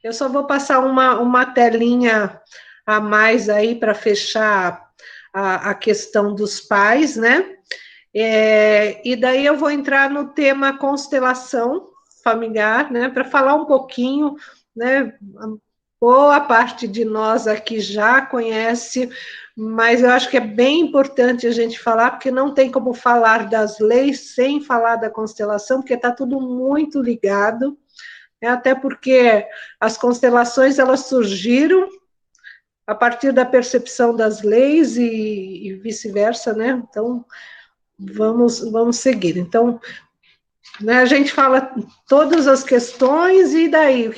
Eu só vou passar uma telinha a mais aí para fechar a questão dos pais, né? E daí eu vou entrar no tema constelação familiar, né? Para falar um pouquinho, né? Boa parte de nós aqui já conhece, mas eu acho que é bem importante a gente falar, porque não tem como falar das leis sem falar da constelação, porque está tudo muito ligado, né? Até porque as constelações elas surgiram a partir da percepção das leis e vice-versa, né? Então, vamos seguir. Então, né, a gente fala todas as questões e daí,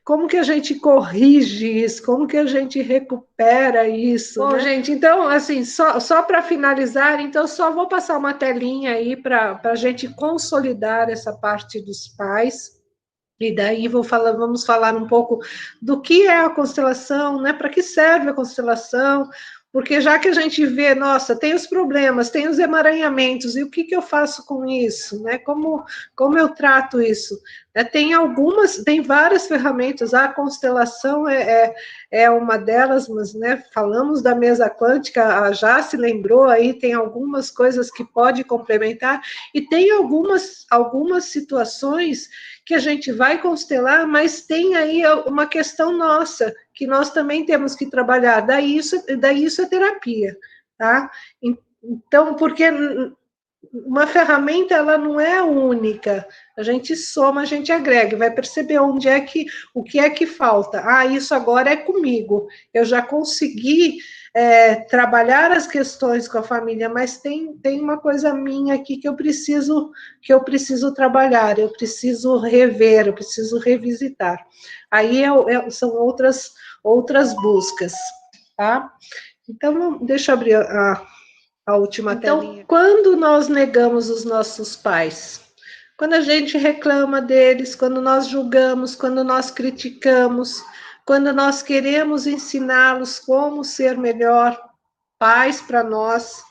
como que a gente corrige isso, como que a gente recupera isso, bom, né? Gente, então, assim, só para finalizar, então, só vou passar uma telinha aí para a gente consolidar essa parte dos pais, e daí vamos falar um pouco do que é a constelação, né? Para que serve a constelação? Porque já que a gente vê, nossa, tem os problemas, tem os emaranhamentos, e o que eu faço com isso, né? Como eu trato isso? Tem várias ferramentas, a constelação é uma delas, mas, né, falamos da mesa quântica, a já se lembrou aí, tem algumas coisas que pode complementar, e tem algumas situações que a gente vai constelar, mas tem aí uma questão nossa, que nós também temos que trabalhar, daí isso é terapia, tá? Então, porque uma ferramenta, ela não é única, a gente soma, a gente agrega, vai perceber o que é que falta, isso agora é comigo, eu já consegui trabalhar as questões com a família, mas tem uma coisa minha aqui que eu preciso trabalhar, eu preciso rever, eu preciso revisitar. Aí são outras buscas, tá? Então, deixa eu abrir a última telinha. Então, quando nós negamos os nossos pais? Quando a gente reclama deles, quando nós julgamos, quando nós criticamos, quando nós queremos ensiná-los como ser melhor pais para nós,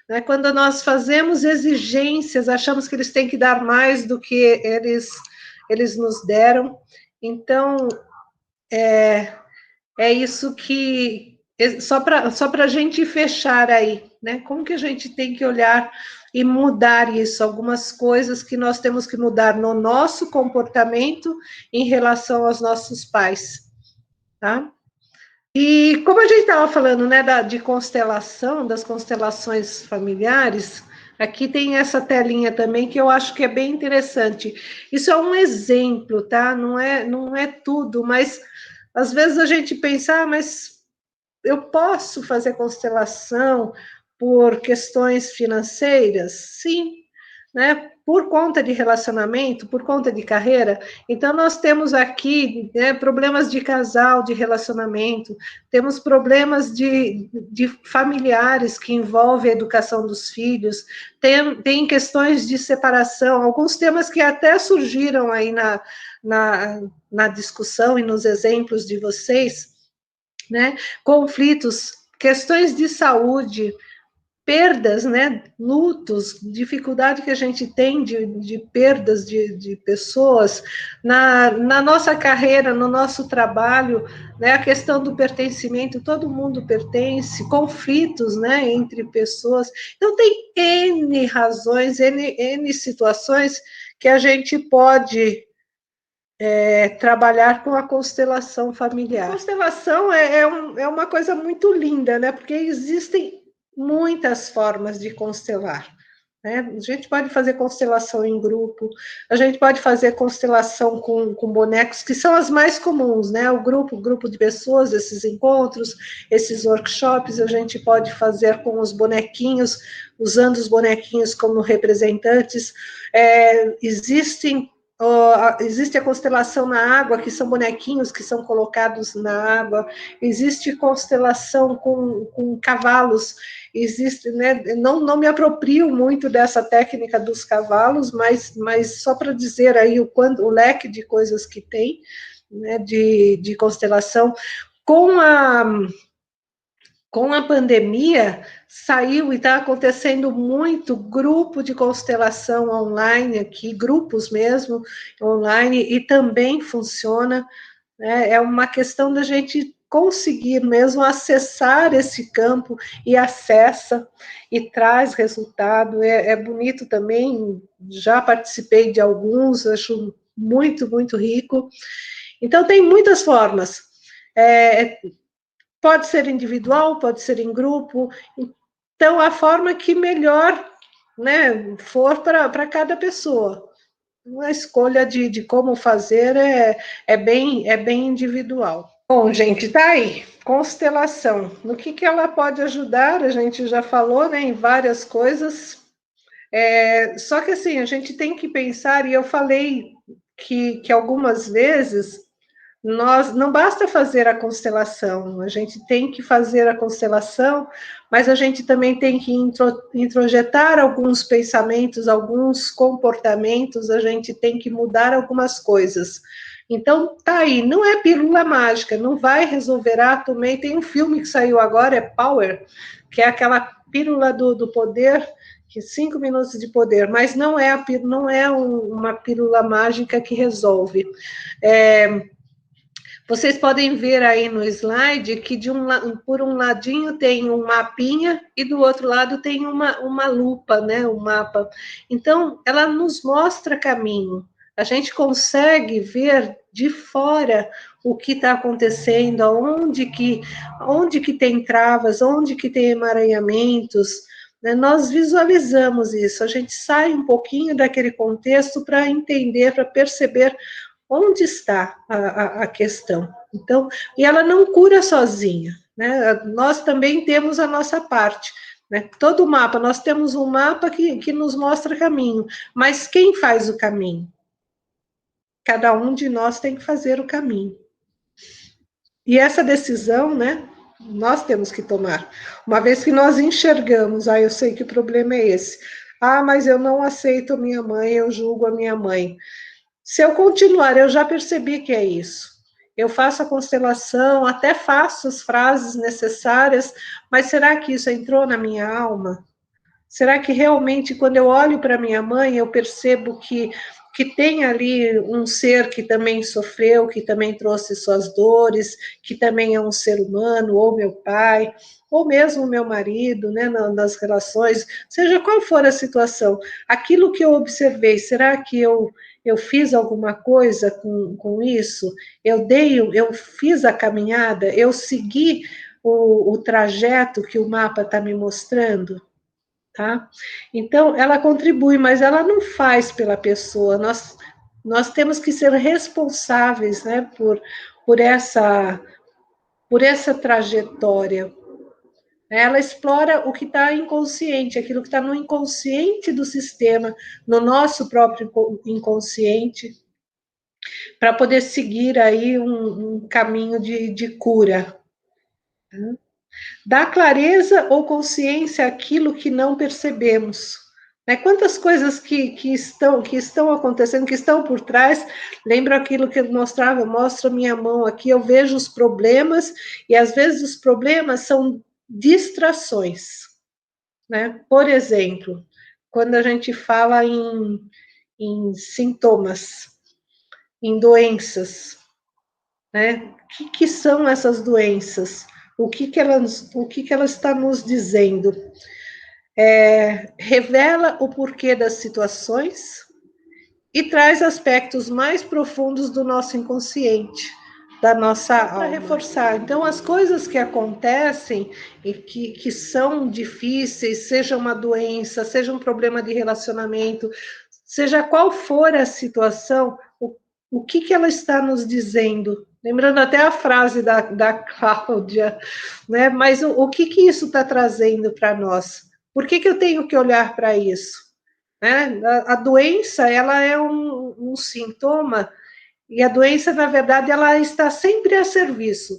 né? Quando nós fazemos exigências, achamos que eles têm que dar mais do que eles nos deram. Então, é isso que só para a gente fechar aí, né? Como que a gente tem que olhar e mudar isso? Algumas coisas que nós temos que mudar no nosso comportamento em relação aos nossos pais, tá? E como a gente estava falando, né, de constelação, das constelações familiares, aqui tem essa telinha também que eu acho que é bem interessante. Isso é um exemplo, tá? Não é tudo, mas às vezes a gente pensa, mas eu posso fazer constelação por questões financeiras? Sim, né? Por conta de relacionamento, por conta de carreira. Então, nós temos aqui, né, problemas de casal, de relacionamento, temos problemas de familiares que envolvem a educação dos filhos, tem questões de separação, alguns temas que até surgiram aí na discussão e nos exemplos de vocês, né? Conflitos, questões de saúde, perdas, né? Lutos, dificuldade que a gente tem de perdas de pessoas na nossa carreira, no nosso trabalho, né? A questão do pertencimento, todo mundo pertence, conflitos, né? Entre pessoas. Então, tem N razões, N situações que a gente pode trabalhar com a constelação familiar. A constelação é uma coisa muito linda, né? Porque existem muitas formas de constelar. Né? A gente pode fazer constelação em grupo, a gente pode fazer constelação com bonecos, que são as mais comuns, né? O grupo de pessoas, esses encontros, esses workshops, a gente pode fazer com os bonequinhos, usando os bonequinhos como representantes. Existe a constelação na água, que são bonequinhos que são colocados na água, existe constelação com cavalos, existe, né, não me aproprio muito dessa técnica dos cavalos, mas só para dizer aí o leque de coisas que tem, né, de constelação. Com a pandemia, saiu e está acontecendo muito grupo de constelação online aqui, grupos mesmo, online, e também funciona. né? É uma questão da gente conseguir mesmo acessar esse campo e acessa e traz resultado. É bonito também, já participei de alguns, acho muito, muito rico. Então, tem muitas formas. É, pode ser individual, pode ser em grupo. Então, a forma que melhor, né, for para cada pessoa. A escolha de como fazer é bem individual. Bom, gente, tá aí. Constelação. No que ela pode ajudar? A gente já falou, né, em várias coisas. Só que assim, a gente tem que pensar, e eu falei que algumas vezes nós não basta fazer a constelação, a gente tem que fazer a constelação, mas a gente também tem que introjetar alguns pensamentos, alguns comportamentos, a gente tem que mudar algumas coisas. Então, tá aí, não é pílula mágica, não vai resolver. Tomei, tem um filme que saiu agora, é Power, que é aquela pílula do poder, que 5 minutos de poder, mas não é, não é uma pílula mágica que resolve. Vocês podem ver aí no slide que por um ladinho tem um mapinha e do outro lado tem uma lupa, né? Um mapa. Então, ela nos mostra caminho. A gente consegue ver de fora o que está acontecendo, onde que tem travas, onde que tem emaranhamentos, né? Nós visualizamos isso, a gente sai um pouquinho daquele contexto para entender, para perceber onde está a questão. Então, e ela não cura sozinha, né? Nós também temos a nossa parte, né? Todo mapa, nós temos um mapa que nos mostra caminho, mas quem faz o caminho? Cada um de nós tem que fazer o caminho. E essa decisão, né? Nós temos que tomar. Uma vez que nós enxergamos, eu sei que o problema é esse. Mas eu não aceito a minha mãe, eu julgo a minha mãe. Se eu continuar, eu já percebi que é isso. Eu faço a constelação, até faço as frases necessárias, mas será que isso entrou na minha alma? Será que realmente, quando eu olho para minha mãe, eu percebo que tem ali um ser que também sofreu, que também trouxe suas dores, que também é um ser humano, ou meu pai, ou mesmo meu marido, né, nas relações, seja qual for a situação, aquilo que eu observei, será que eu fiz alguma coisa com isso? Eu fiz a caminhada, eu segui o trajeto que o mapa está me mostrando? Tá? Então, ela contribui, mas ela não faz pela pessoa. Nós temos que ser responsáveis, né, por essa, por essa trajetória. Ela explora o que está inconsciente, aquilo que está no inconsciente do sistema, no nosso próprio inconsciente, para poder seguir aí um caminho de cura. Dá clareza ou consciência àquilo que não percebemos. Né? Quantas coisas que estão acontecendo, que estão por trás, lembro aquilo que eu mostrava, eu mostro a minha mão aqui, eu vejo os problemas, e às vezes os problemas são distrações. Né? Por exemplo, quando a gente fala em sintomas, em doenças, né? O que são essas doenças? O que ela está nos dizendo? Revela o porquê das situações e traz aspectos mais profundos do nosso inconsciente, da nossa alma. Para reforçar, então, as coisas que acontecem e que são difíceis, seja uma doença, seja um problema de relacionamento, seja qual for a situação, o que ela está nos dizendo? Lembrando até a frase da Cláudia, né? Mas o que isso está trazendo para nós? Por que eu tenho que olhar para isso? Né? A doença, ela é um sintoma, e a doença, na verdade, ela está sempre a serviço.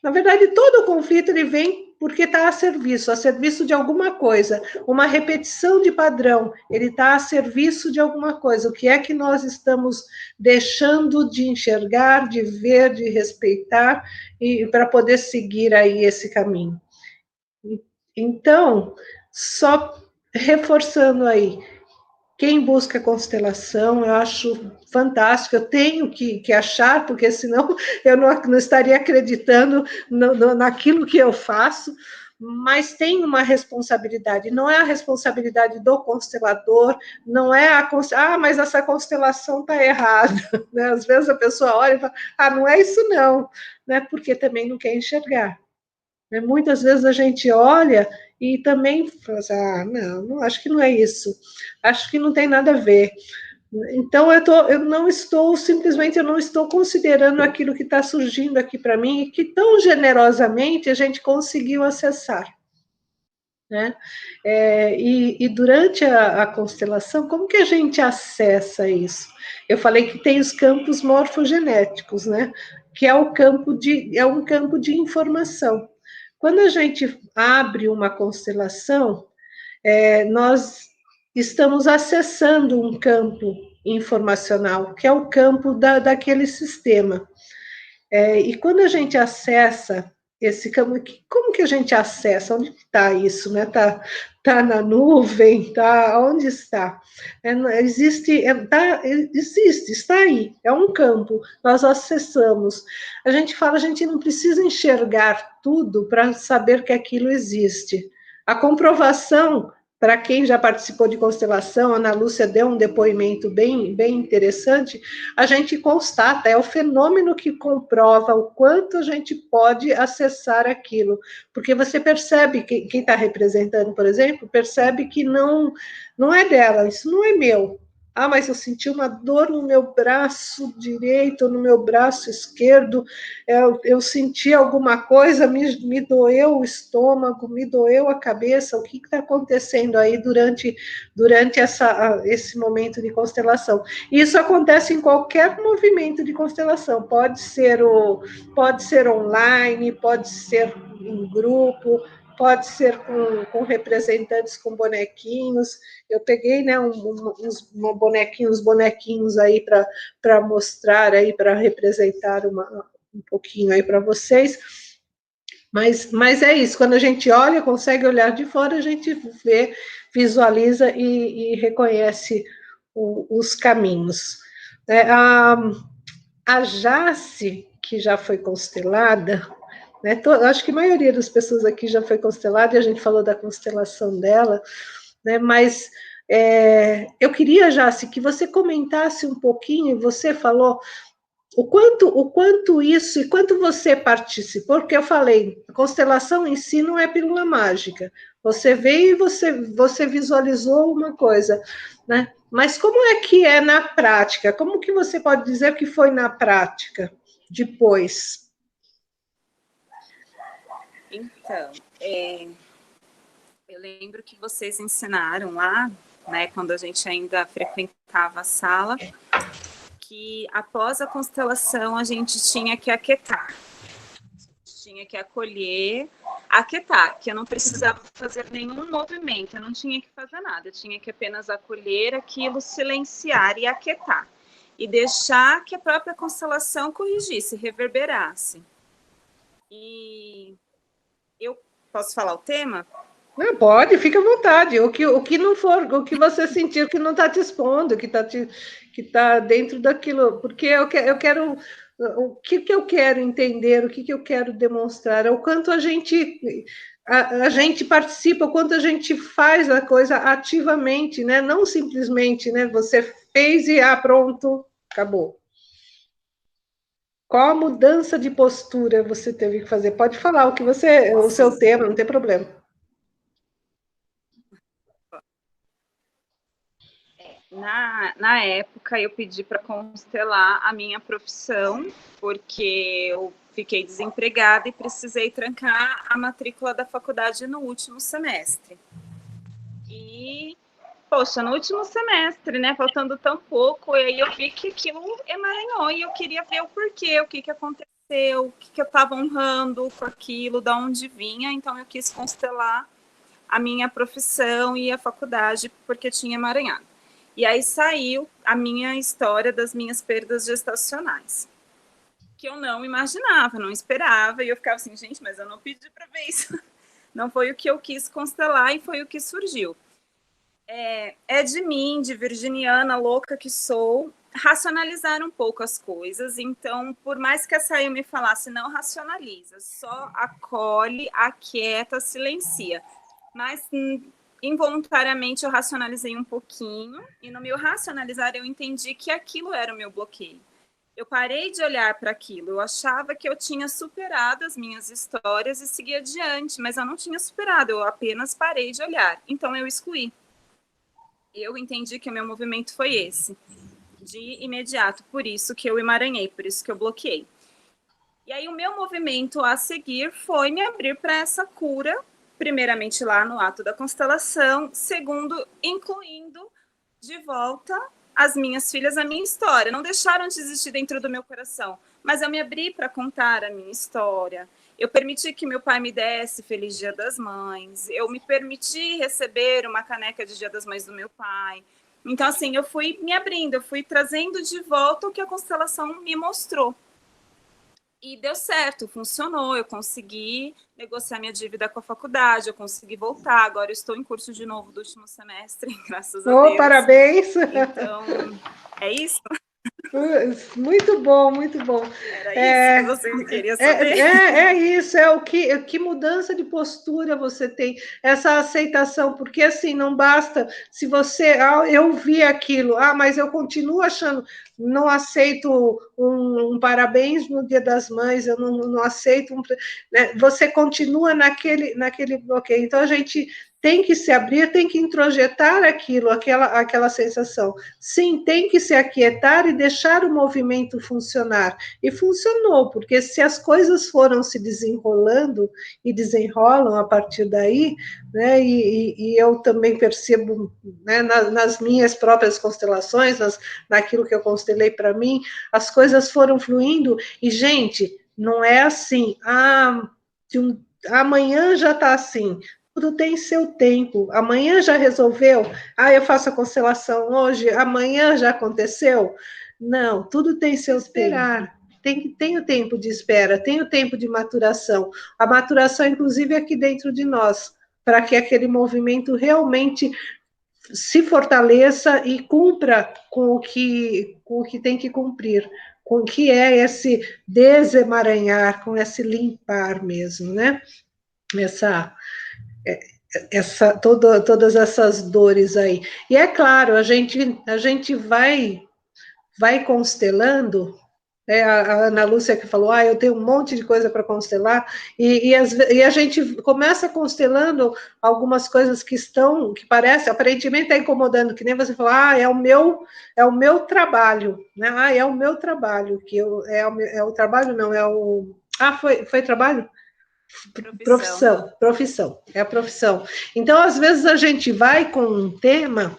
Na verdade, todo conflito ele vem porque está a serviço de alguma coisa, uma repetição de padrão, ele está a serviço de alguma coisa. O que é que nós estamos deixando de enxergar, de ver, de respeitar, e para poder seguir aí esse caminho? Então, só reforçando aí, Quem busca constelação, eu acho fantástico, eu tenho que achar, porque senão eu não estaria acreditando naquilo que eu faço, mas tem uma responsabilidade, não é a responsabilidade do constelador, não é mas essa constelação está errada, né? Às vezes a pessoa olha e fala, não é isso não, né? Porque também não quer enxergar. Né? Muitas vezes a gente olha e também fala assim, não, acho que não é isso, acho que não tem nada a ver. Então, eu não estou considerando aquilo que está surgindo aqui para mim e que tão generosamente a gente conseguiu acessar. Né? E durante a constelação, como que a gente acessa isso? Eu falei que tem os campos morfogenéticos, né? Que é um campo de informação. Quando a gente abre uma constelação, nós estamos acessando um campo informacional, que é o campo daquele sistema. E quando a gente acessa esse campo, como que a gente acessa? Onde está isso? Né? Tá na nuvem? Tá? Onde está? Existe, está aí, é um campo, nós acessamos. A gente fala, a gente não precisa enxergar tudo para saber que aquilo existe. A comprovação, para quem já participou de constelação, a Ana Lúcia deu um depoimento bem interessante, a gente constata, é o fenômeno que comprova o quanto a gente pode acessar aquilo, porque você percebe, quem está representando, por exemplo, percebe que não é dela, isso não é meu. Mas eu senti uma dor no meu braço direito, no meu braço esquerdo, eu senti alguma coisa, me doeu o estômago, me doeu a cabeça, o que está acontecendo aí durante esse momento de constelação? Isso acontece em qualquer movimento de constelação, pode ser online, pode ser em grupo, pode ser com representantes com bonequinhos. Eu peguei, né, uns bonequinhos aí para mostrar aí, para representar um pouquinho aí para vocês. Mas é isso, quando a gente olha, consegue olhar de fora, a gente vê, visualiza e reconhece os caminhos. A Jace, que já foi constelada, né, acho que a maioria das pessoas aqui já foi constelada, e a gente falou da constelação dela, né, mas eu queria, Jace, que você comentasse um pouquinho, você falou o quanto isso e quanto você participou, porque eu falei, a constelação em si não é pílula mágica. Você veio e você visualizou uma coisa, né? Mas como é que é na prática? Como que você pode dizer que foi na prática depois? Então, eu lembro que vocês ensinaram lá, né, quando a gente ainda frequentava a sala, que após a constelação a gente tinha que aquietar, tinha que acolher, aquietar, que eu não precisava fazer nenhum movimento, eu não tinha que fazer nada, eu tinha que apenas acolher aquilo, silenciar e aquietar, e deixar que a própria constelação corrigisse, reverberasse. E eu posso falar o tema? Não, pode, fica à vontade. O que não for, o que você sentir que não está te expondo, que tá dentro daquilo, porque eu quero o que eu quero entender, o que eu quero demonstrar, é o quanto a gente participa, o quanto a gente faz a coisa ativamente, né? Não simplesmente, né? Você fez e pronto, acabou. Qual a mudança de postura você teve que fazer? Pode falar o seu tema, não tem problema. Na época, eu pedi para constelar a minha profissão, porque eu fiquei desempregada e precisei trancar a matrícula da faculdade no último semestre. E, poxa, no último semestre, né, faltando tão pouco, e aí eu vi que aquilo emaranhou e eu queria ver o porquê, o que aconteceu, o que eu estava honrando com aquilo, de onde vinha, então eu quis constelar a minha profissão e a faculdade, porque tinha emaranhado. E aí saiu a minha história das minhas perdas gestacionais, que eu não imaginava, não esperava, e eu ficava assim, gente, mas eu não pedi para ver isso. Não foi o que eu quis constelar e foi o que surgiu. é de mim, de virginiana louca que sou, racionalizar um pouco as coisas. Então, por mais que a Saia me falasse, não racionaliza, só acolhe, aquieta, silencia. Mas involuntariamente eu racionalizei um pouquinho, e no meu racionalizar eu entendi que aquilo era o meu bloqueio. Eu parei de olhar para aquilo, eu achava que eu tinha superado as minhas histórias e segui adiante, mas eu não tinha superado, eu apenas parei de olhar. Então eu excluí. Eu entendi que o meu movimento foi esse, de imediato, por isso que eu emaranhei, por isso que eu bloqueei. E aí o meu movimento a seguir foi me abrir para essa cura, primeiramente lá no ato da constelação, segundo, incluindo de volta as minhas filhas, a minha história. Não deixaram de existir dentro do meu coração, mas eu me abri para contar a minha história. Eu permiti que meu pai me desse Feliz Dia das Mães. Eu me permiti receber uma caneca de Dia das Mães do meu pai. Então, assim, eu fui me abrindo, eu fui trazendo de volta o que a constelação me mostrou. E deu certo, funcionou, eu consegui negociar minha dívida com a faculdade, eu consegui voltar, agora eu estou em curso de novo do último semestre, graças a Deus. Parabéns! Então, é isso? Muito bom, muito bom. Era isso que você queria saber? É isso, que mudança de postura você tem, essa aceitação, porque assim, não basta se você, eu vi aquilo, mas eu continuo achando, não aceito um parabéns no Dia das Mães, eu não aceito, né? Você continua naquele bloqueio, então a gente tem que se abrir, tem que introjetar aquilo, aquela sensação. Sim, tem que se aquietar e deixar o movimento funcionar. E funcionou, porque se as coisas foram se desenrolando e desenrolam a partir daí, né, e eu também percebo, né, nas minhas próprias constelações, naquilo que eu constelei para mim, as coisas foram fluindo, e, gente, não é assim, amanhã já está assim. Tudo tem seu tempo. Amanhã já resolveu? Eu faço a constelação hoje, amanhã já aconteceu? Não, tudo tem seu esperar. Tem o tempo de espera, tem o tempo de maturação. A maturação, inclusive, é aqui dentro de nós, para que aquele movimento realmente se fortaleça e cumpra com o que tem que cumprir, com o que é esse desemaranhar, com esse limpar mesmo, né? Todas essas dores aí. E é claro, a gente vai constelando, a Ana Lúcia que falou, eu tenho um monte de coisa para constelar, e a gente começa constelando algumas coisas que parece, aparentemente está incomodando, que nem você falou, é o meu trabalho, né? É o meu trabalho, é o trabalho, não, foi trabalho? Profissão, é a profissão. Então, às vezes, a gente vai com um tema,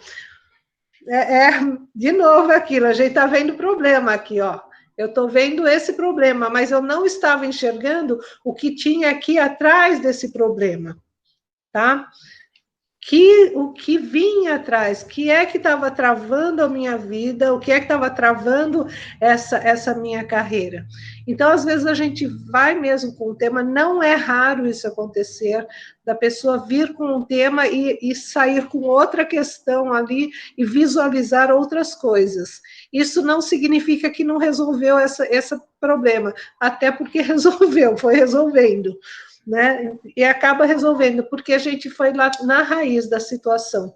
de novo aquilo, a gente está vendo problema aqui, ó. Eu estou vendo esse problema, mas eu não estava enxergando o que tinha aqui atrás desse problema, tá? O que vinha atrás, que é que estava travando a minha vida, o que é que estava travando essa minha carreira. Então, às vezes, a gente vai mesmo com o tema, não é raro isso acontecer, da pessoa vir com um tema e sair com outra questão ali e visualizar outras coisas. Isso não significa que não resolveu esse problema, até porque resolveu, foi resolvendo. Né? E acaba resolvendo, porque a gente foi lá na raiz da situação.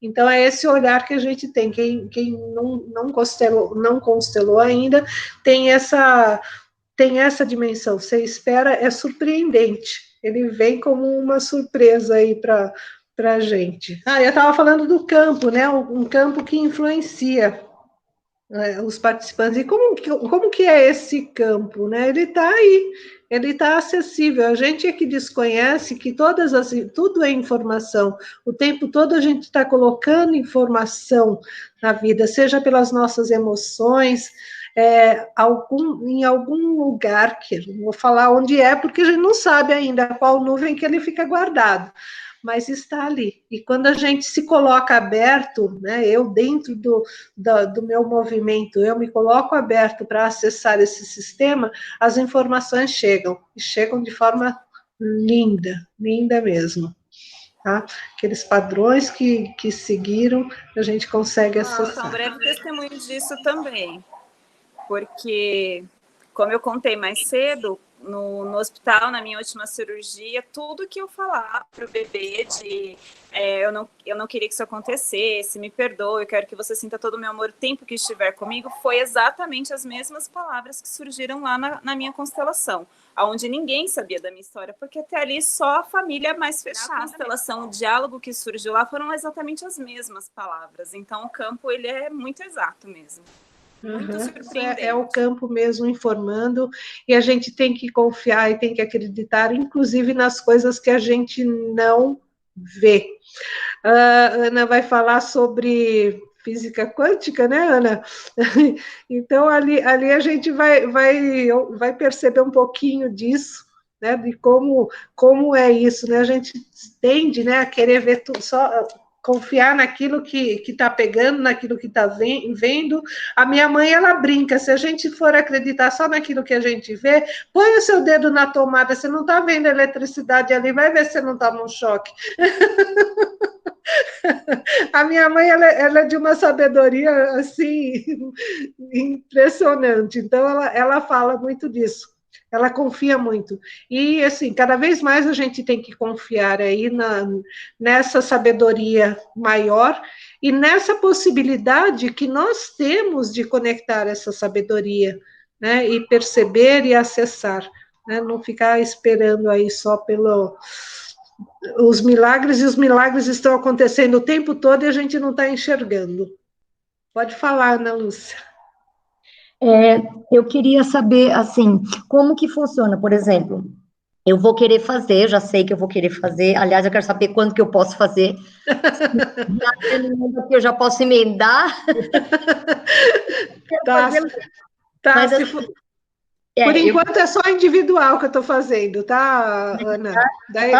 Então, é esse olhar que a gente tem. Quem não constelou ainda, tem essa dimensão. Você espera, é surpreendente. Ele vem como uma surpresa aí para a gente. Eu estava falando do campo, né? Um campo que influencia os participantes. E como que é esse campo, né? Ele está aí, ele está acessível. A gente é que desconhece que tudo é informação. O tempo todo a gente está colocando informação na vida, seja pelas nossas emoções, em algum lugar, que eu não vou falar onde é, porque a gente não sabe ainda qual nuvem que ele fica guardado, mas está ali. E quando a gente se coloca aberto, né, eu dentro do meu movimento, eu me coloco aberto para acessar esse sistema, as informações chegam, e chegam de forma linda, linda mesmo. tá? Aqueles padrões que seguiram, a gente consegue Eu sou um acessar. breve testemunho disso também, porque, como eu contei mais cedo, no hospital, na minha última cirurgia, tudo que eu falava para o bebê de eu não queria que isso acontecesse, me perdoe, eu quero que você sinta todo o meu amor o tempo que estiver comigo, foi exatamente as mesmas palavras que surgiram lá na minha constelação, onde ninguém sabia da minha história, porque até ali só a família mais fechada. Na constelação, o diálogo que surgiu lá foram exatamente as mesmas palavras, então o campo ele é muito exato mesmo. Muito surpreendente. É o campo mesmo informando, e a gente tem que confiar e tem que acreditar, inclusive nas coisas que a gente não vê. A Ana vai falar sobre física quântica, né, Ana? Então, ali a gente vai perceber um pouquinho disso, né, de como é isso, né? A gente tende, né, a querer ver tudo, só confiar naquilo que está pegando, naquilo que está vendo. A minha mãe, ela brinca, se a gente for acreditar só naquilo que a gente vê, põe o seu dedo na tomada, você não está vendo a eletricidade ali, vai ver se você não toma um choque. A minha mãe, ela é de uma sabedoria, assim, impressionante. Então, ela fala muito disso. Ela confia muito. E, assim, cada vez mais a gente tem que confiar aí nessa sabedoria maior e nessa possibilidade que nós temos de conectar essa sabedoria, né? E perceber e acessar, né? Não ficar esperando aí só os milagres, e os milagres estão acontecendo o tempo todo e a gente não está enxergando. Pode falar, Ana Lúcia. Eu queria saber, assim, como que funciona, por exemplo, eu vou querer fazer, eu já sei que eu vou querer fazer, aliás, eu quero saber quando que eu posso fazer, que eu já posso emendar. Tá, tá, mas, assim, por enquanto é só individual que eu estou fazendo, tá, Ana?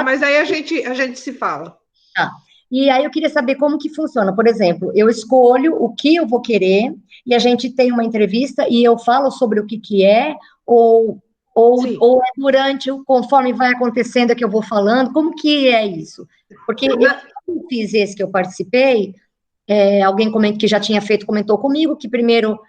Mas aí a gente se fala. Tá. E aí eu queria saber como que funciona. Por exemplo, eu escolho o que eu vou querer e a gente tem uma entrevista e eu falo sobre o que é, ou é durante, conforme vai acontecendo é que eu vou falando, como que é isso? Porque eu fiz esse que eu participei, alguém que já tinha feito comentou comigo que primeiro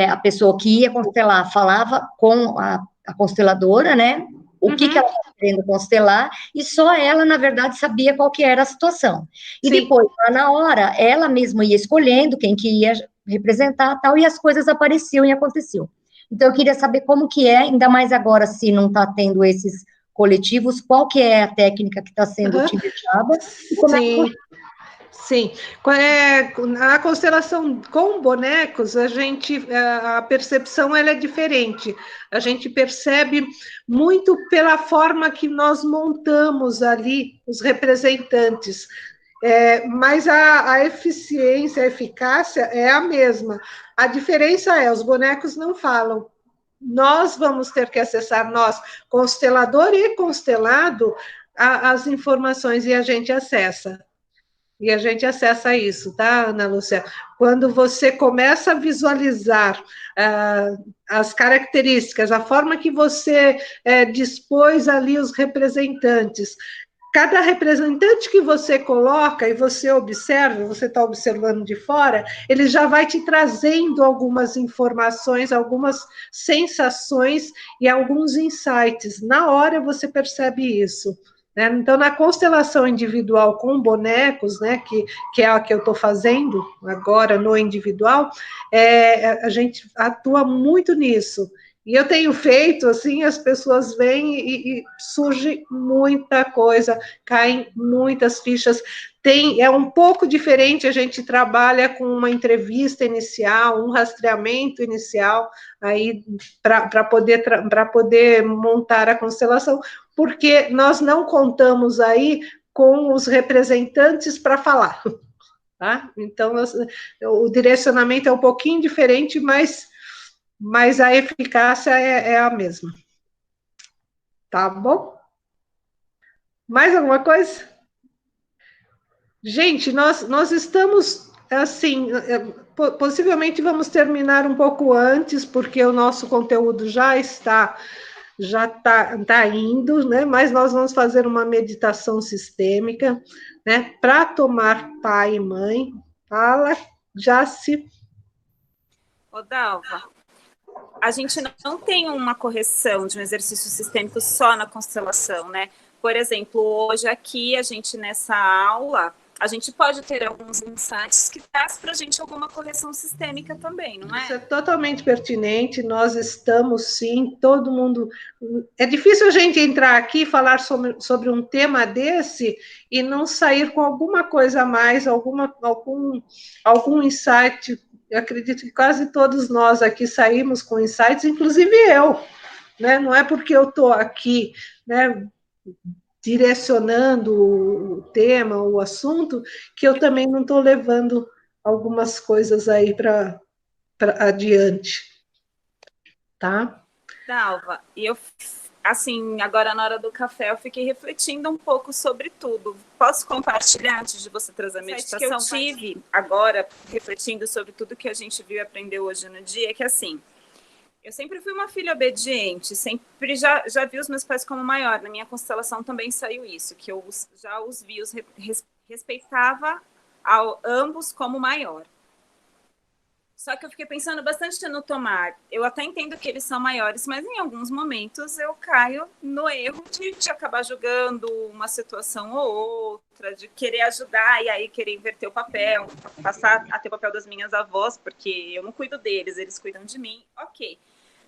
a pessoa que ia constelar falava com a consteladora, né? O que ela estava querendo constelar, e só ela, na verdade, sabia qual que era a situação. E depois, lá na hora, ela mesma ia escolhendo quem que ia representar tal, e as coisas apareciam e aconteciam. Então, eu queria saber como que é, ainda mais agora, se não está tendo esses coletivos, qual que é a técnica que está sendo utilizada, e como é que Sim, na constelação com bonecos, a percepção ela é diferente. A gente percebe muito pela forma que nós montamos ali os representantes. Mas a eficiência, a eficácia é a mesma. A diferença os bonecos não falam. Nós vamos ter que acessar, nós, constelador e constelado, as informações e a gente acessa. E a gente acessa isso, tá, Ana Lúcia? Quando você começa a visualizar as características, a forma que você dispôs ali os representantes, cada representante que você coloca e você observa, você está observando de fora, ele já vai te trazendo algumas informações, algumas sensações e alguns insights. Na hora você percebe isso. Né? Então, na constelação individual com bonecos, né, que é a que eu estou fazendo agora no individual, a gente atua muito nisso. E eu tenho feito, assim, as pessoas vêm e surge muita coisa, caem muitas fichas. É um pouco diferente, a gente trabalha com uma entrevista inicial, um rastreamento inicial, aí para poder montar a constelação, porque nós não contamos aí com os representantes para falar, tá? Então, o direcionamento é um pouquinho diferente, mas a eficácia é a mesma. Tá bom? Mais alguma coisa? Gente, nós estamos, assim, possivelmente vamos terminar um pouco antes, porque o nosso conteúdo já está já tá indo, né? Mas nós vamos fazer uma meditação sistêmica, né? Para tomar pai e mãe. Fala, Jaci. Ô, Dalva, a gente não tem uma correção de um exercício sistêmico só na constelação, né? Por exemplo, hoje aqui, a gente nessa aula, a gente pode ter alguns insights que traz para a gente alguma correção sistêmica também, não é? Isso é totalmente pertinente, nós estamos sim, todo mundo... É difícil a gente entrar aqui e falar sobre um tema desse e não sair com alguma coisa a mais, algum insight. Eu acredito que quase todos nós aqui saímos com insights, inclusive eu, né? Não é porque eu estou aqui, né, direcionando o tema, o assunto, que eu também não estou levando algumas coisas aí para adiante, tá? Dalva, e eu, assim, agora na hora do café, eu fiquei refletindo um pouco sobre tudo. Posso compartilhar antes de você trazer a meditação? Que eu tive agora, refletindo sobre tudo que a gente viu e aprendeu hoje no dia, é que assim, eu sempre fui uma filha obediente, sempre já vi os meus pais como maior. Na minha constelação também saiu isso, que eu já os vi, respeitava ambos como maior. Só que eu fiquei pensando bastante no tomar. Eu até entendo que eles são maiores, mas em alguns momentos eu caio no erro de acabar julgando uma situação ou outra, de querer ajudar e aí querer inverter o papel, passar a ter o papel das minhas avós, porque eu não cuido deles, eles cuidam de mim. Ok.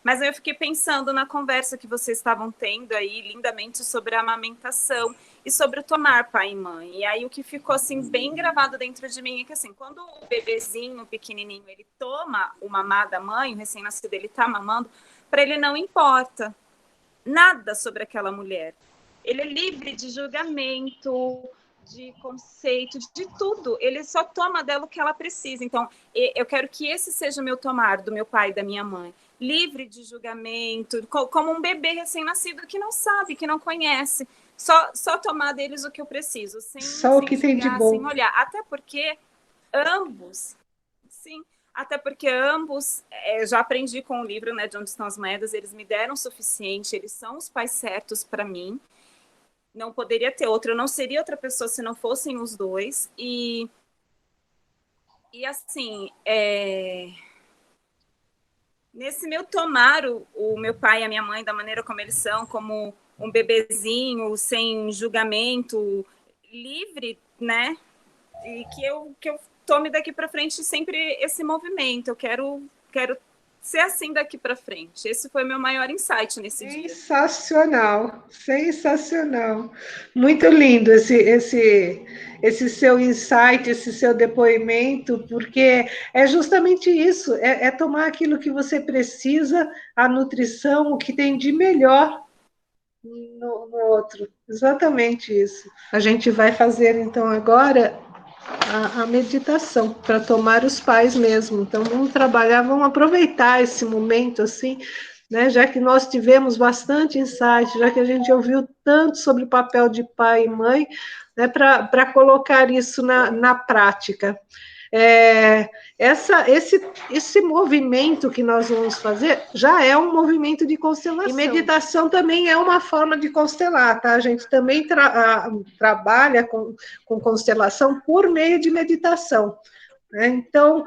Mas aí eu fiquei pensando na conversa que vocês estavam tendo aí lindamente sobre a amamentação e sobre o tomar pai e mãe. E aí o que ficou assim bem gravado dentro de mim é que assim, quando o bebezinho, o pequenininho, ele toma o mamar da mãe, o recém-nascido, ele tá mamando, para ele não importa nada sobre aquela mulher. Ele é livre de julgamento, de conceito, de tudo. Ele só toma dela o que ela precisa. Então, eu quero que esse seja o meu tomar, do meu pai e da minha mãe. Livre de julgamento, como um bebê recém-nascido que não sabe, que não conhece. Só tomar deles o que eu preciso, Só o que tem de bom. sem olhar. Até porque ambos, sim, até porque ambos, já aprendi com o livro, né, de Onde Estão as Moedas, eles me deram o suficiente, eles são os pais certos para mim. Não poderia ter outro, eu não seria outra pessoa se não fossem os dois. E assim, nesse meu tomar o meu pai e a minha mãe da maneira como eles são, como um bebezinho, sem julgamento, livre, né? E que eu tome daqui para frente sempre esse movimento. Eu quero ser assim daqui para frente. Esse foi meu maior insight nesse dia. Sensacional, sensacional. Muito lindo esse seu insight, esse seu depoimento, porque é justamente isso, é tomar aquilo que você precisa, a nutrição, o que tem de melhor no outro. Exatamente isso. A gente vai fazer, então, agora a meditação para tomar os pais mesmo. Então, vamos trabalhar, vamos aproveitar esse momento assim, né? Já que nós tivemos bastante insight, já que a gente ouviu tanto sobre o papel de pai e mãe, né? Para colocar isso na prática. Esse movimento que nós vamos fazer já é um movimento de constelação. E meditação também é uma forma de constelar, tá? A gente também trabalha com constelação por meio de meditação. Então,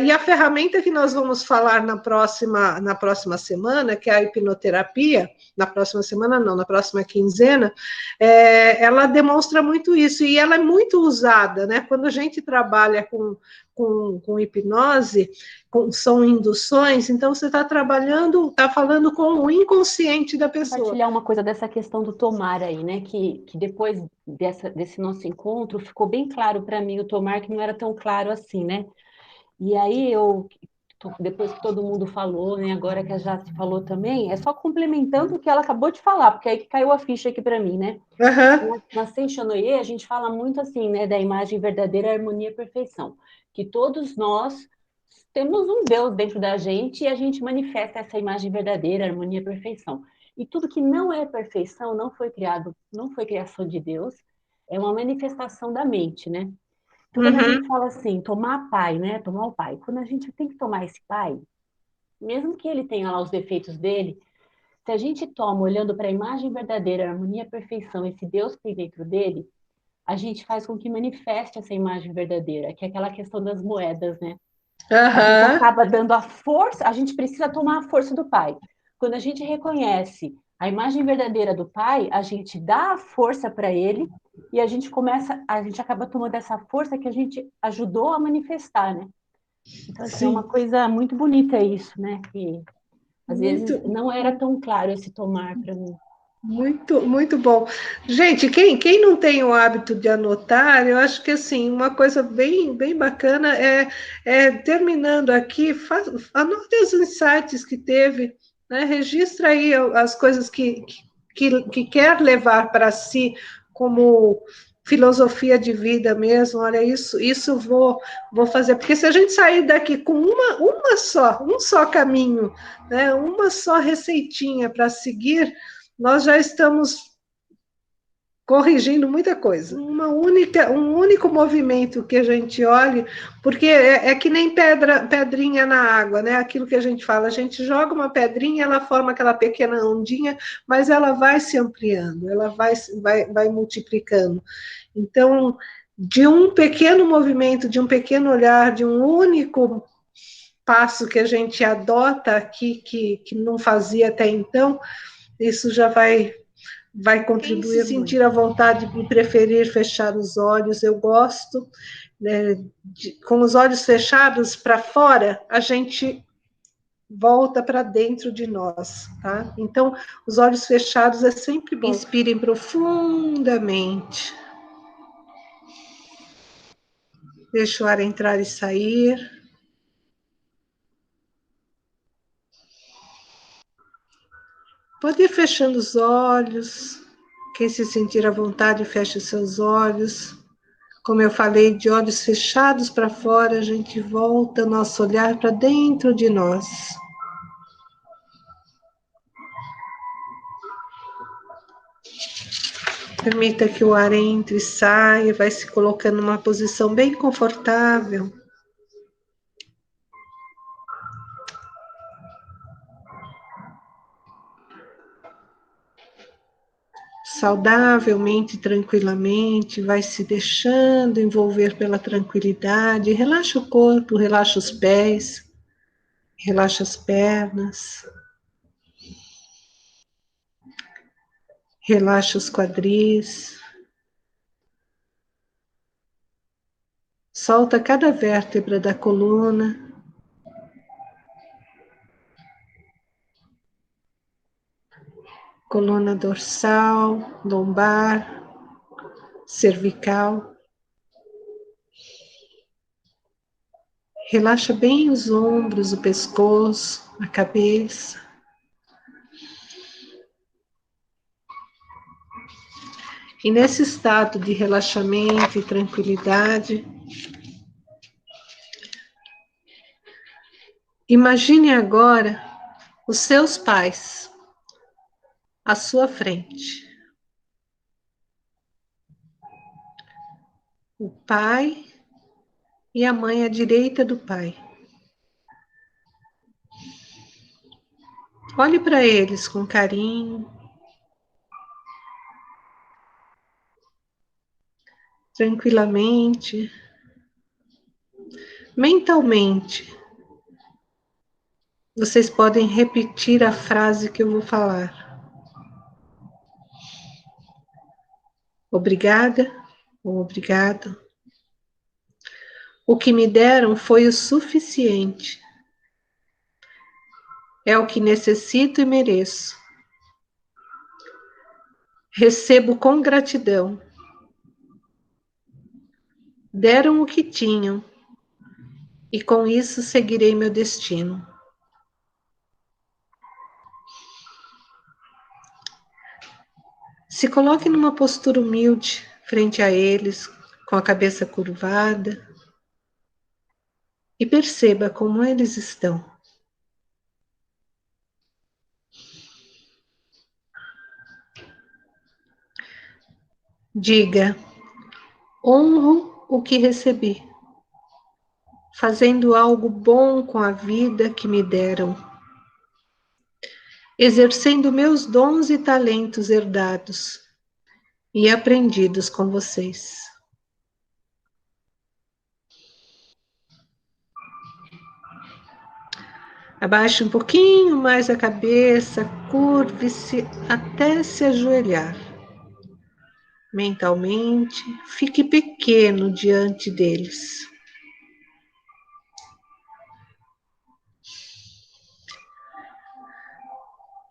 e a ferramenta que nós vamos falar na próxima semana, que é a hipnoterapia, na próxima semana não, na próxima quinzena, ela demonstra muito isso, e ela é muito usada, né? Quando a gente trabalha com hipnose, são induções, então você está falando com o inconsciente da pessoa. Compartilhar uma coisa dessa questão do tomar aí, né? Que depois desse nosso encontro ficou bem claro para mim o tomar, que não era tão claro assim, né? E aí depois que todo mundo falou, né? Agora que a Jace falou também, é só complementando o que ela acabou de falar, porque aí que caiu a ficha aqui para mim, né? Uhum. Na Senshonoye, a gente fala muito assim, né? Da imagem verdadeira, harmonia, perfeição. Que todos nós temos um Deus dentro da gente e a gente manifesta essa imagem verdadeira, harmonia, perfeição. E tudo que não é perfeição não foi criado, não foi criação de Deus, é uma manifestação da mente, né? Então, quando a gente fala assim, tomar pai, né? Tomar o pai. Quando a gente tem que tomar esse pai, mesmo que ele tenha lá os defeitos dele, Se a gente toma olhando para a imagem verdadeira, a harmonia, a perfeição, esse Deus que tem dentro dele, a gente faz com que manifeste essa imagem verdadeira, que é aquela questão das moedas, né? A gente acaba dando a força, a gente precisa tomar a força do Pai. Quando a gente reconhece a imagem verdadeira do Pai, a gente dá a força para ele e a gente acaba tomando essa força que a gente ajudou a manifestar, né? Então, assim, é uma coisa muito bonita isso, né? Que às vezes não era tão claro esse tomar para mim. Muito, muito bom. Gente, quem não tem o hábito de anotar, eu acho que assim, uma coisa bem, bem bacana terminando aqui, anote os insights que teve, né? Registra aí as coisas que quer levar para si como filosofia de vida mesmo. Olha, isso vou fazer, porque se a gente sair daqui com um só caminho, né? Uma só receitinha para seguir, nós já estamos corrigindo muita coisa. Um único movimento que a gente olhe, porque é que nem pedrinha na água, né? Aquilo que a gente fala, a gente joga uma pedrinha, ela forma aquela pequena ondinha, mas ela vai se ampliando, ela vai multiplicando. Então, de um pequeno movimento, de um pequeno olhar, de um único passo que a gente adota aqui, que não fazia até então, isso já vai contribuir. Quem se sentir à vontade de preferir fechar os olhos, eu gosto, né, com os olhos fechados para fora, a gente volta para dentro de nós, tá? Então, os olhos fechados é sempre bom. Inspirem profundamente. Deixa o ar entrar e sair. Pode ir fechando os olhos. Quem se sentir à vontade, feche os seus olhos. Como eu falei, de olhos fechados para fora, a gente volta nosso olhar para dentro de nós. Permita que o ar entre e saia, vai se colocando numa posição bem confortável. Saudavelmente, tranquilamente, vai se deixando envolver pela tranquilidade. Relaxa o corpo, relaxa os pés, relaxa as pernas, relaxa os quadris. Solta cada vértebra da coluna. Coluna dorsal, lombar, cervical. Relaxa bem os ombros, o pescoço, a cabeça. E nesse estado de relaxamento e tranquilidade, imagine agora os seus pais à sua frente. O pai e a mãe à direita do pai. Olhe para eles com carinho, tranquilamente, mentalmente. Vocês podem repetir a frase que eu vou falar. Obrigada ou obrigado. O que me deram foi o suficiente. É o que necessito e mereço. Recebo com gratidão. Deram o que tinham, e com isso seguirei meu destino. Se coloque numa postura humilde frente a eles, com a cabeça curvada, e perceba como eles estão. Diga: honro o que recebi, fazendo algo bom com a vida que me deram. exercendo meus dons e talentos herdados e aprendidos com vocês. Abaixe um pouquinho mais a cabeça, curve-se até se ajoelhar. Mentalmente, fique pequeno diante deles.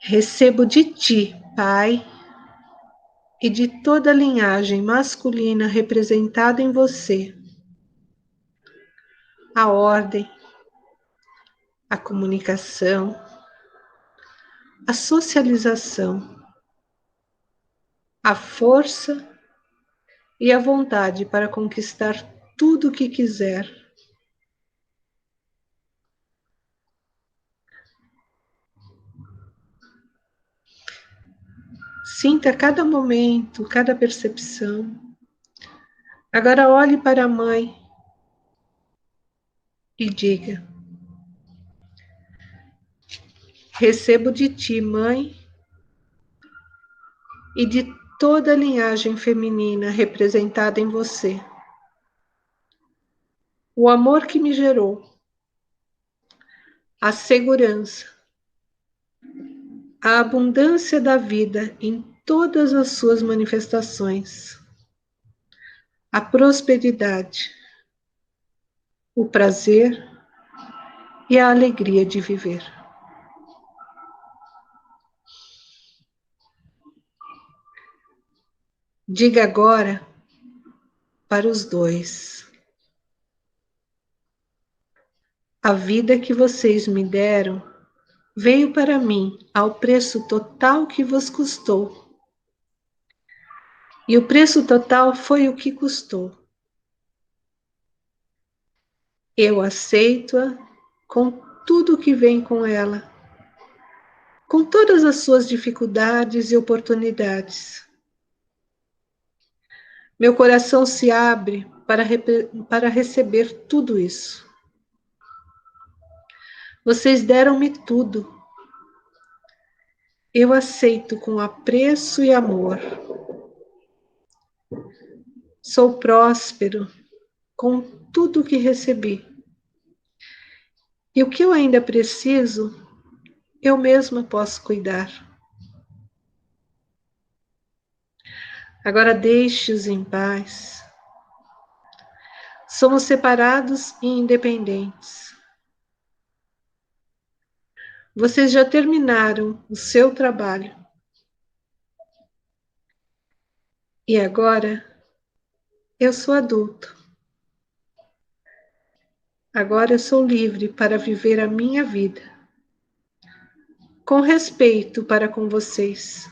Recebo de ti, Pai, e de toda a linhagem masculina representada em você, a ordem, a comunicação, a socialização, a força e a vontade para conquistar tudo o que quiser. Sinta cada momento, cada percepção. Agora olhe para a mãe e diga: recebo de ti, mãe, e de toda a linhagem feminina representada em você, o amor que me gerou, a segurança, a abundância da vida em todas as suas manifestações, a prosperidade, o prazer e a alegria de viver. Diga agora para os dois: a vida que vocês me deram veio para mim ao preço total que vos custou. E o preço total foi o que custou. Eu aceito-a com tudo que vem com ela, com todas as suas dificuldades e oportunidades. Meu coração se abre para receber tudo isso. Vocês deram-me tudo. Eu aceito com apreço e amor. Sou próspero com tudo que recebi. E o que eu ainda preciso, eu mesma posso cuidar. Agora deixe-os em paz. Somos separados e independentes. Vocês já terminaram o seu trabalho. E agora, eu sou adulto. Agora eu sou livre para viver a minha vida, com respeito para com vocês,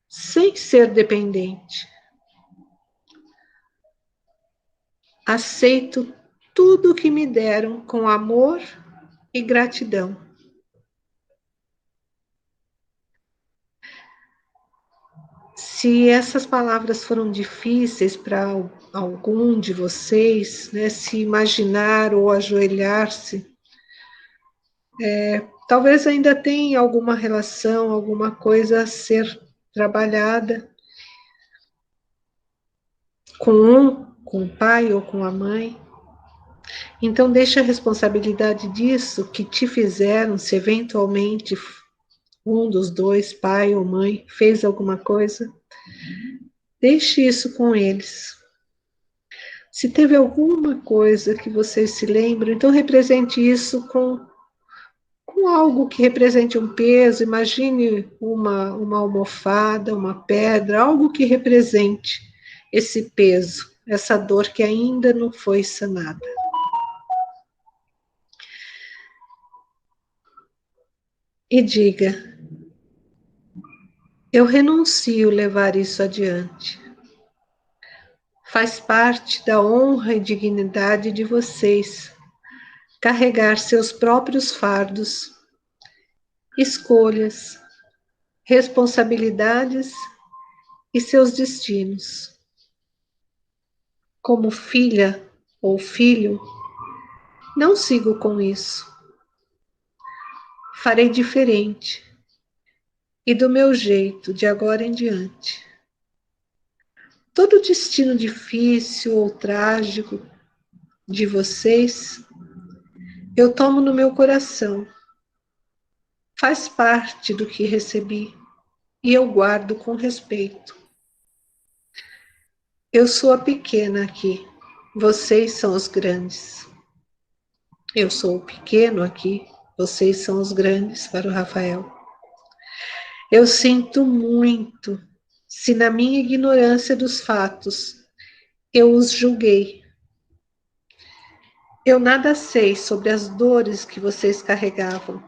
sem ser dependente. Aceito tudo o que me deram com amor e gratidão. Se essas palavras foram difíceis para algum de vocês, né, se imaginar ou ajoelhar-se, talvez ainda tenha alguma relação, alguma coisa a ser trabalhada com o pai ou com a mãe. Então deixa a responsabilidade disso que te fizeram, se eventualmente um dos dois, pai ou mãe, fez alguma coisa, deixe isso com eles. Se teve alguma coisa que vocês se lembram, então represente isso com algo que represente um peso. Imagine uma almofada, uma pedra, algo que represente esse peso, essa dor que ainda não foi sanada. E diga: eu renuncio levar isso adiante. Faz parte da honra e dignidade de vocês carregar seus próprios fardos, escolhas, responsabilidades e seus destinos. Como filha ou filho, não sigo com isso. farei diferente e do meu jeito de agora em diante. Todo destino difícil ou trágico de vocês, eu tomo no meu coração. Faz parte do que recebi e eu guardo com respeito. Eu sou a pequena aqui, vocês são os grandes. Eu sou o pequeno aqui, vocês são os grandes para o Rafael. Eu sinto muito se na minha ignorância dos fatos eu os julguei. Eu nada sei sobre as dores que vocês carregavam,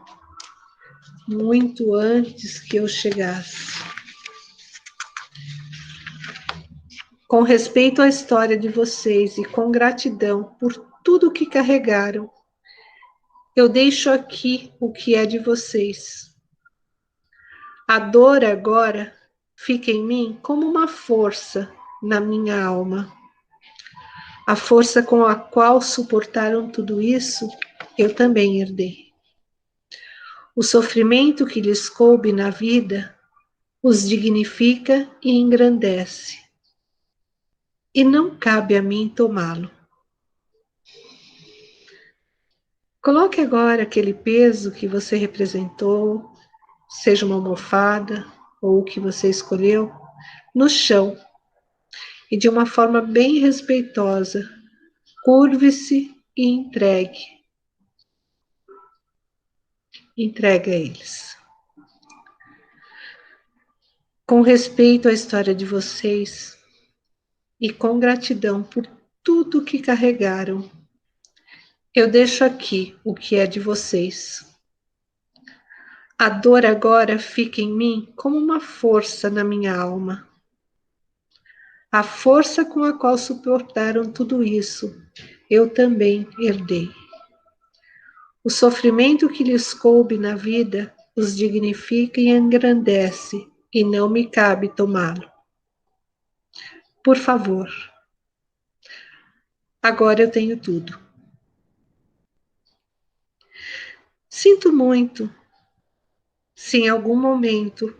muito antes que eu chegasse. Com respeito à história de vocês e com gratidão por tudo que carregaram, eu deixo aqui o que é de vocês. A dor agora fica em mim como uma força na minha alma. A força com a qual suportaram tudo isso, eu também herdei. O sofrimento que lhes coube na vida os dignifica e engrandece. E não cabe a mim tomá-lo. Coloque agora aquele peso que você representou, seja uma almofada ou o que você escolheu, no chão e de uma forma bem respeitosa, curve-se e entregue. Entregue a eles. Com respeito à história de vocês e com gratidão por tudo que carregaram, eu deixo aqui o que é de vocês. A dor agora fica em mim como uma força na minha alma. A força com a qual suportaram tudo isso, eu também herdei. O sofrimento que lhes coube na vida os dignifica e engrandece, e não me cabe tomá-lo. Por favor. Agora eu tenho tudo. Sinto muito se em algum momento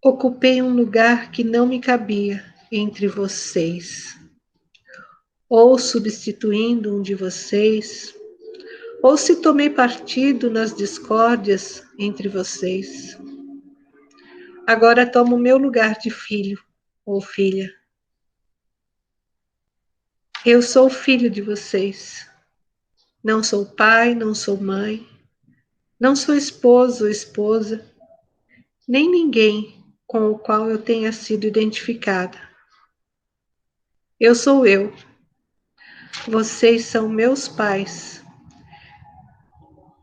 ocupei um lugar que não me cabia entre vocês, ou substituindo um de vocês, ou se tomei partido nas discórdias entre vocês. Agora tomo o meu lugar de filho ou filha. Eu sou filho de vocês. Não sou pai, não sou mãe, não sou esposo ou esposa, nem ninguém com o qual eu tenha sido identificada. Eu sou eu. Vocês são meus pais,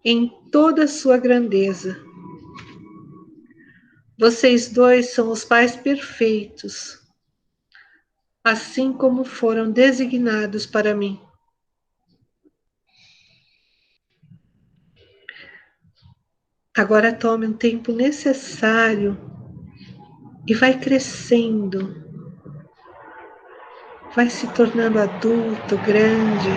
em toda a sua grandeza. Vocês dois são os pais perfeitos, assim como foram designados para mim. Agora tome um tempo necessário e vai crescendo, vai se tornando adulto, grande.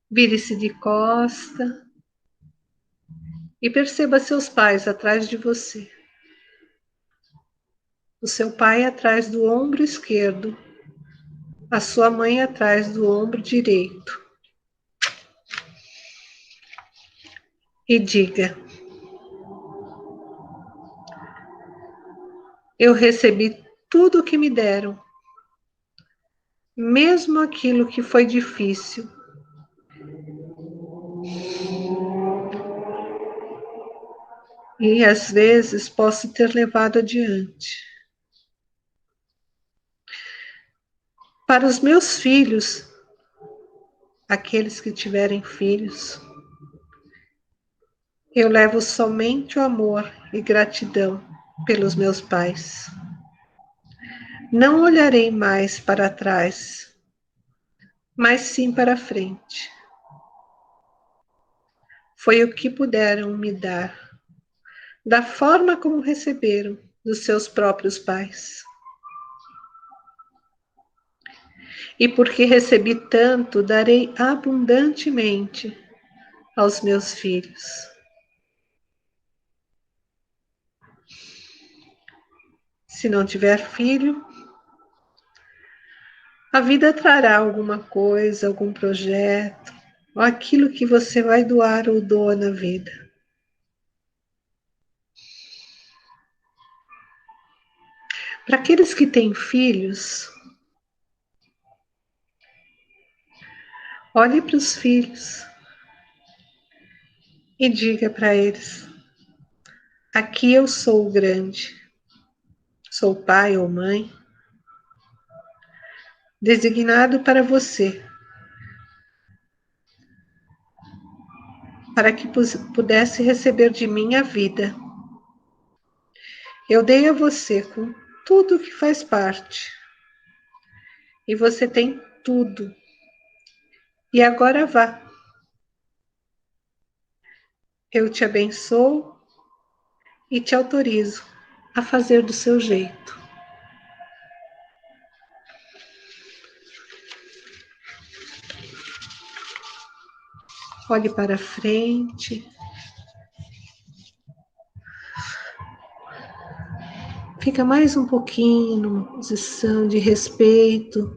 Vire-se de costa e perceba seus pais atrás de você. O seu pai atrás do ombro esquerdo, a sua mãe atrás do ombro direito. E diga: eu recebi tudo o que me deram, mesmo aquilo que foi difícil. E às vezes posso ter levado adiante. Para os meus filhos, aqueles que tiverem filhos, eu levo somente o amor e gratidão pelos meus pais. Não olharei mais para trás, mas sim para frente. Foi o que puderam me dar, da forma como receberam dos seus próprios pais. E porque recebi tanto, darei abundantemente aos meus filhos. Se não tiver filho, a vida trará alguma coisa, algum projeto, ou aquilo que você vai doar ou doa na vida. Para aqueles que têm filhos, olhe para os filhos e diga para eles: aqui eu sou o grande, sou pai ou mãe, designado para você, para que pudesse receber de mim a vida. Eu dei a você com tudo que faz parte, e você tem tudo. E agora vá. Eu te abençoo e te autorizo a fazer do seu jeito. Olhe para frente. Fica mais um pouquinho numa posição de respeito.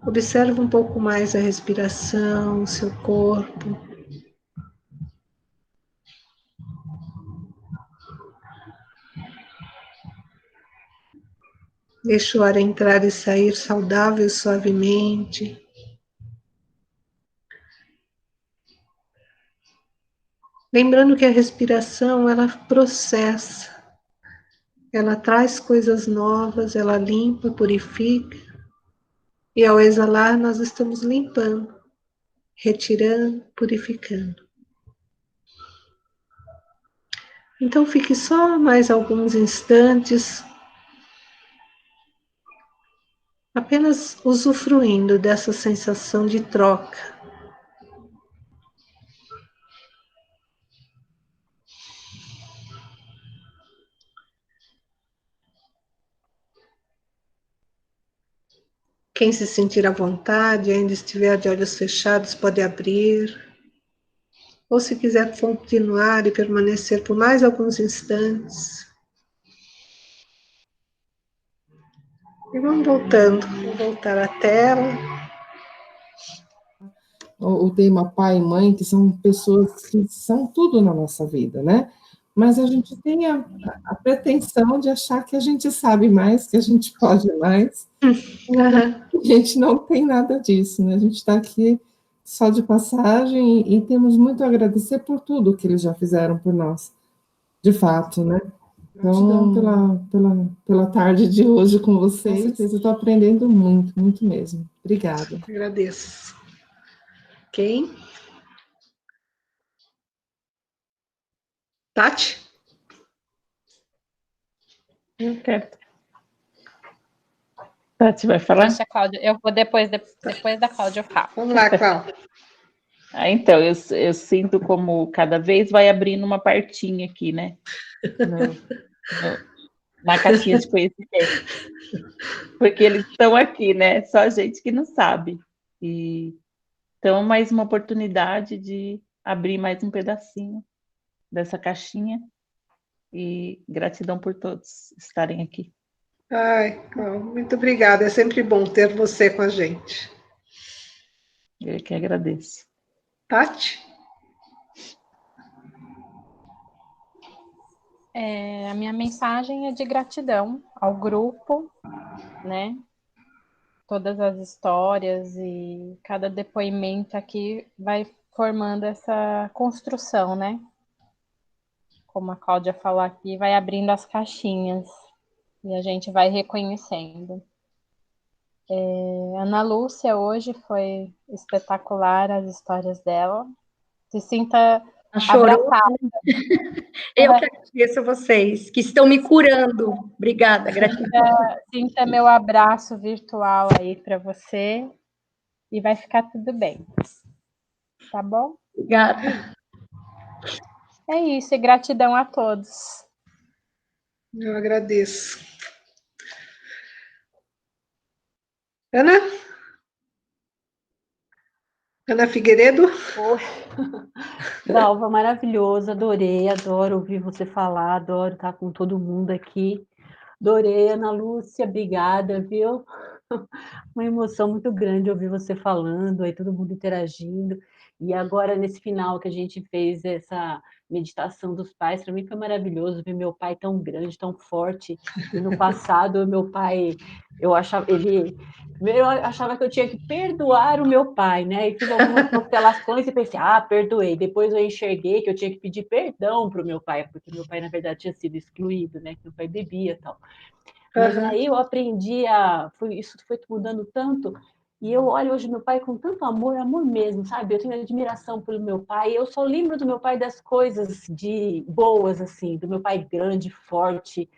Observa um pouco mais a respiração, o seu corpo. Deixa o ar entrar e sair saudável e suavemente. Lembrando que a respiração, ela processa, ela traz coisas novas, ela limpa, purifica. E ao exalar, nós estamos limpando, retirando, purificando. Então fique só mais alguns instantes, apenas usufruindo dessa sensação de troca. Quem se sentir à vontade, ainda estiver de olhos fechados, pode abrir. Ou se quiser continuar e permanecer por mais alguns instantes. E vamos voltando, vou voltar à tela. O tema pai e mãe, que são pessoas que são tudo na nossa vida, né? Mas a gente tem a pretensão de achar que a gente sabe mais, que a gente pode mais. A gente não tem nada disso, né? A gente está aqui só de passagem e temos muito a agradecer por tudo que eles já fizeram por nós, de fato, né? Então, pela tarde de hoje com vocês, com certeza estou aprendendo muito, muito mesmo. Obrigada. Agradeço. Quem? Tati? Eu quero. Tati vai falar? Deixa a Cláudia. Eu vou depois da Cláudia eu falo. Vamos lá, Cláudia. Então, eu sinto como cada vez vai abrindo uma partinha aqui, né? Na caixinha de conhecimento. Porque eles estão aqui, né? Só a gente que não sabe. Então, mais uma oportunidade de abrir mais um pedacinho dessa caixinha. E gratidão por todos estarem aqui. Ai, muito obrigada. É sempre bom ter você com a gente. Eu que agradeço. Tati? A minha mensagem é de gratidão ao grupo, né? Todas as histórias e cada depoimento aqui vai formando essa construção, né? Como a Cláudia falou aqui, vai abrindo as caixinhas e a gente vai reconhecendo. Ana Lúcia hoje foi espetacular as histórias dela. Se sinta abraçada. Eu que agradeço a vocês, que estão me curando. Obrigada, gratidão. Sinta meu abraço virtual aí para você e vai ficar tudo bem. Tá bom? Obrigada. É isso, e gratidão a todos. Eu agradeço. Ana? Ana Figueiredo? Oi. Dalva, maravilhoso, adorei, adoro ouvir você falar, adoro estar com todo mundo aqui. Adorei, Ana Lúcia, obrigada, viu? Uma emoção muito grande ouvir você falando, aí todo mundo interagindo. E agora, nesse final que a gente fez essa meditação dos pais, para mim foi maravilhoso ver meu pai tão grande, tão forte. E no passado, meu pai, primeiro eu achava que eu tinha que perdoar o meu pai, né? E fiz algumas constelações e pensei, perdoei. Depois eu enxerguei que eu tinha que pedir perdão para o meu pai, porque meu pai, na verdade, tinha sido excluído, né? Que meu pai bebia e tal. Mas aí eu aprendi isso foi mudando tanto, e eu olho hoje meu pai com tanto amor, amor mesmo, sabe? Eu tenho admiração pelo meu pai, eu só lembro do meu pai das coisas boas, assim, do meu pai grande, forte,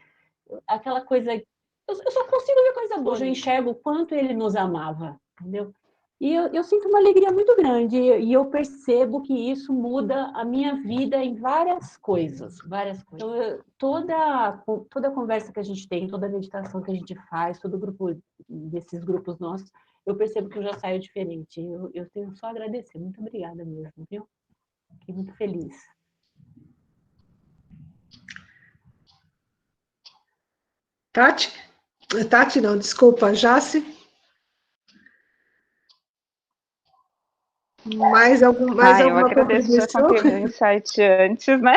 aquela coisa, eu só consigo ver coisa boa, eu enxergo o quanto ele nos amava, entendeu? E eu sinto uma alegria muito grande, e eu percebo que isso muda a minha vida em várias coisas, várias coisas. Então, toda a conversa que a gente tem, toda a meditação que a gente faz, todo grupo desses grupos nossos, eu percebo que eu já saio diferente. Eu tenho só a agradecer. Muito obrigada mesmo, viu? Fiquei muito feliz. Tati não, desculpa, Jace? Mais alguma eu agradeço, já contei meu insight antes, né?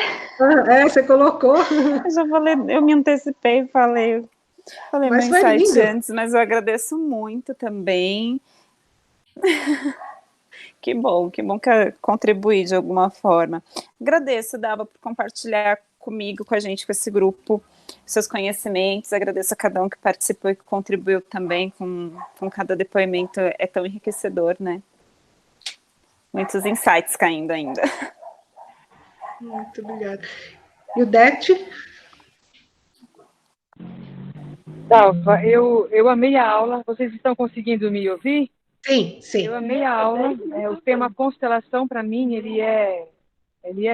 Você colocou. Eu me antecipei e falei meu insight antes, mas eu agradeço muito também. Que bom que contribuí de alguma forma. Agradeço, Dalva, por compartilhar comigo, com a gente, com esse grupo, seus conhecimentos. Agradeço a cada um que participou e que contribuiu também com cada depoimento. É tão enriquecedor, né? Muitos insights caindo ainda. Muito obrigada. E o Dete? Dalva, eu amei a aula. Vocês estão conseguindo me ouvir? Sim, sim. Eu amei a aula. O tema constelação, para mim, ele é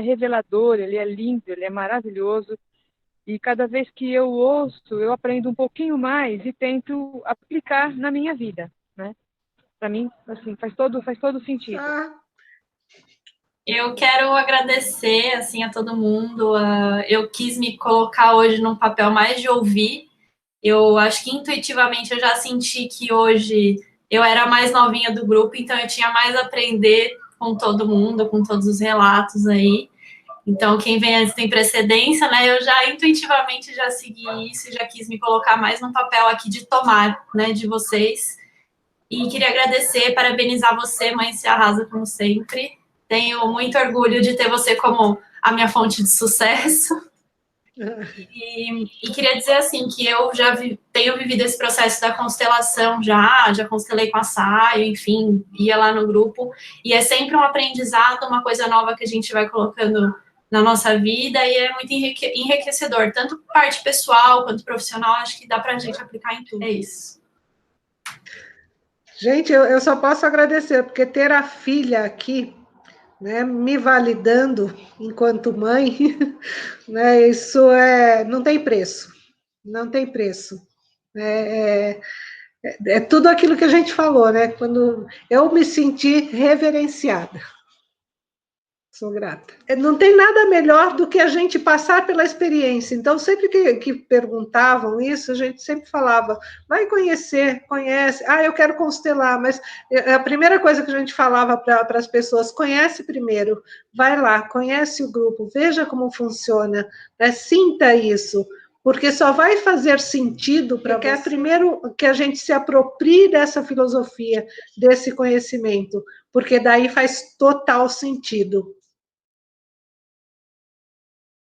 revelador, ele é lindo, ele é maravilhoso. E cada vez que eu ouço, eu aprendo um pouquinho mais e tento aplicar na minha vida, né? Para mim, assim, faz todo sentido. Eu quero agradecer, assim, a todo mundo. Eu quis me colocar hoje num papel mais de ouvir. Eu acho que intuitivamente eu já senti que hoje eu era a mais novinha do grupo, então eu tinha mais a aprender com todo mundo, com todos os relatos aí. Então, quem vem antes tem precedência, né? Eu já intuitivamente já segui isso, já quis me colocar mais num papel aqui de tomar, né, de vocês. E queria agradecer, parabenizar você, Mãe Se Arrasa, como sempre. Tenho muito orgulho de ter você como a minha fonte de sucesso. E queria dizer, assim, que eu já tenho vivido esse processo da constelação já constelei com a Saio, enfim, ia lá no grupo. E é sempre um aprendizado, uma coisa nova que a gente vai colocando na nossa vida, e é muito enriquecedor, tanto parte pessoal quanto profissional. Acho que dá pra gente aplicar em tudo. É isso. Gente, eu só posso agradecer, porque ter a filha aqui, né, me validando enquanto mãe, né, isso não tem preço, não tem preço. É tudo aquilo que a gente falou, né? Quando eu me senti reverenciada. Sou grata. Não tem nada melhor do que a gente passar pela experiência. Então, sempre que perguntavam isso, a gente sempre falava, vai conhecer, conhece. Eu quero constelar, mas a primeira coisa que a gente falava para as pessoas, conhece primeiro, vai lá, conhece o grupo, veja como funciona, né? Sinta isso, porque só vai fazer sentido para você. É primeiro que a gente se aproprie dessa filosofia, desse conhecimento, porque daí faz total sentido.